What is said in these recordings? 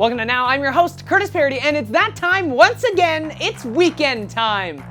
Welcome to Now. I'm your host, Curtis Parody, and it's that time once again. It's weekend time.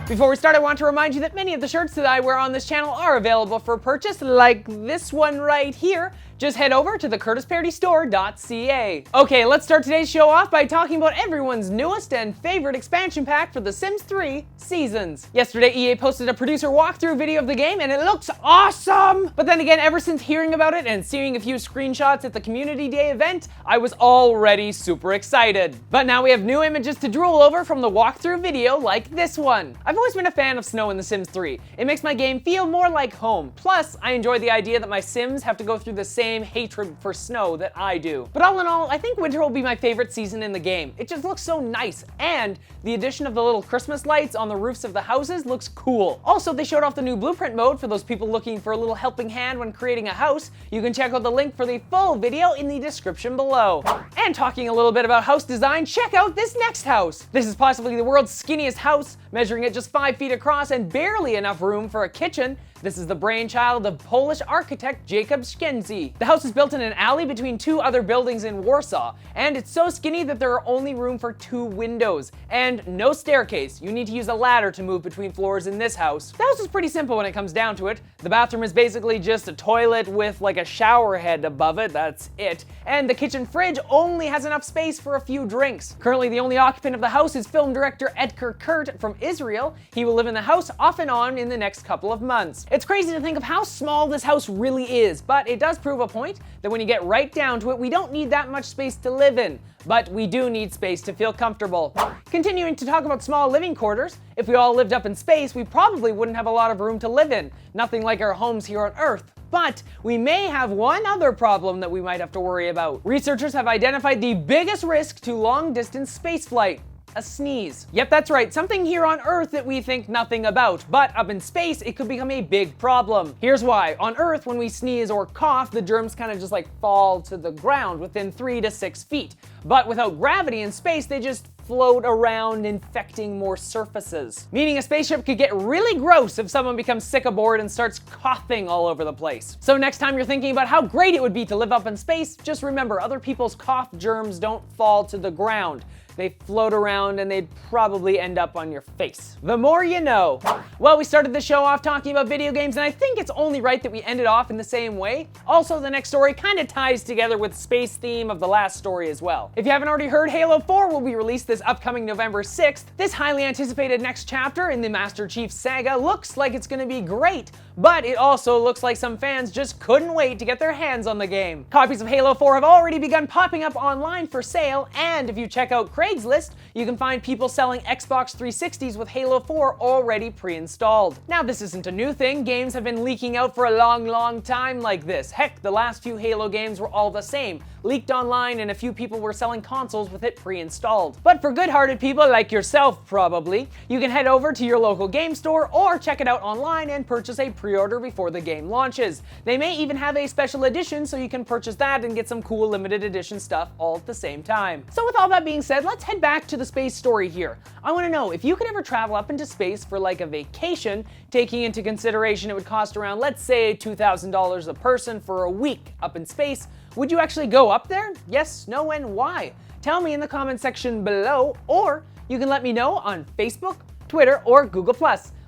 Before we start, I want to remind you that many of the shirts that I wear on this channel are available for purchase, like this one right here. Just head over to thecurtisparodystore.ca. Okay, let's start today's show off by talking about everyone's newest and favorite expansion pack for The Sims 3 Seasons. Yesterday, EA posted a producer walkthrough video of the game, and it looks awesome! But then again, ever since hearing about it and seeing a few screenshots at the Community Day event, I was already super excited. But now we have new images to drool over from the walkthrough video, like this one. I've always been a fan of snow in The Sims 3. It makes my game feel more like home. Plus, I enjoy the idea that my Sims have to go through the same hatred for snow that I do. But all in all, I think winter will be my favorite season in the game. It just looks so nice, and the addition of the little Christmas lights on the roofs of the houses looks cool. Also, they showed off the new blueprint mode for those people looking for a little helping hand when creating a house. You can check out the link for the full video in the description below. And talking a little bit about house design, check out this next house. This is possibly the world's skinniest house, measuring at just 5 feet across and barely enough room for a kitchen. This is the brainchild of Polish architect Jacob Szkency. The house is built in an alley between two other buildings in Warsaw, and it's so skinny that there are only room for 2 windows, and no staircase. You need to use a ladder to move between floors in this house. The house is pretty simple when it comes down to it. The bathroom is basically just a toilet with like a shower head above it, that's it, and the kitchen fridge only has enough space for a few drinks. Currently, the only occupant of the house is film director Edgar Kurt from Israel. He will live in the house off and on in the next couple of months. It's crazy to think of how small this house really is, but it does prove a point that when you get right down to it, we don't need that much space to live in, but we do need space to feel comfortable. Continuing to talk about small living quarters, if we all lived up in space, we probably wouldn't have a lot of room to live in, nothing like our homes here on Earth. But we may have one other problem that we might have to worry about. Researchers have identified the biggest risk to long-distance spaceflight. A sneeze. Yep, that's right, something here on Earth that we think nothing about, but up in space, it could become a big problem. Here's why. On Earth, when we sneeze or cough, the germs kind of just like fall to the ground within 3 to 6 feet. But without gravity in space, they just float around, infecting more surfaces. Meaning a spaceship could get really gross if someone becomes sick aboard and starts coughing all over the place. So next time you're thinking about how great it would be to live up in space, just remember other people's cough germs don't fall to the ground. They float around and they'd probably end up on your face. The more you know. Well, we started the show off talking about video games, and I think it's only right that we end it off in the same way. Also, the next story kind of ties together with the space theme of the last story as well. If you haven't already heard, Halo 4 will be released this upcoming November 6th. This highly anticipated next chapter in the Master Chief saga looks like it's gonna be great, but it also looks like some fans just couldn't wait to get their hands on the game. Copies of Halo 4 have already begun popping up online for sale, and if you check out Craigslist, you can find people selling Xbox 360s with Halo 4 already pre-installed. Now, this isn't a new thing. Games have been leaking out for a long time like this. Heck, the last few Halo games were all the same. Leaked online, and a few people were selling consoles with it pre-installed. But for good-hearted people like yourself, probably, you can head over to your local game store or check it out online and purchase a pre-order before the game launches. They may even have a special edition, so you can purchase that and get some cool limited edition stuff all at the same time. So with all that being said, let's head back to the space story here. I want to know, if you could ever travel up into space for like a vacation, taking into consideration it would cost around, let's say, $2,000 a person for a week up in space, would you actually go up there? Yes, no, and why? Tell me in the comment section below, or you can let me know on Facebook, Twitter, or Google+.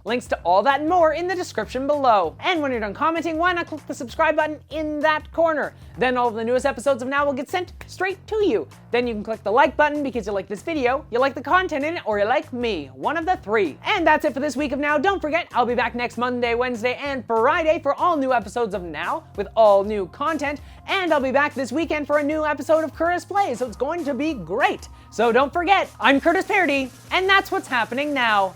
Links to all that and more in the description below. And when you're done commenting, why not click the subscribe button in that corner? Then all of the newest episodes of Now will get sent straight to you. Then you can click the like button because you like this video, you like the content in it, or you like me. One of the 3. And that's it for this week of Now. Don't forget, I'll be back next Monday, Wednesday, and Friday for all new episodes of Now with all new content. And I'll be back this weekend for a new episode of Curtis Plays, so it's going to be great. So don't forget, I'm Curtis Parody, and that's what's happening now.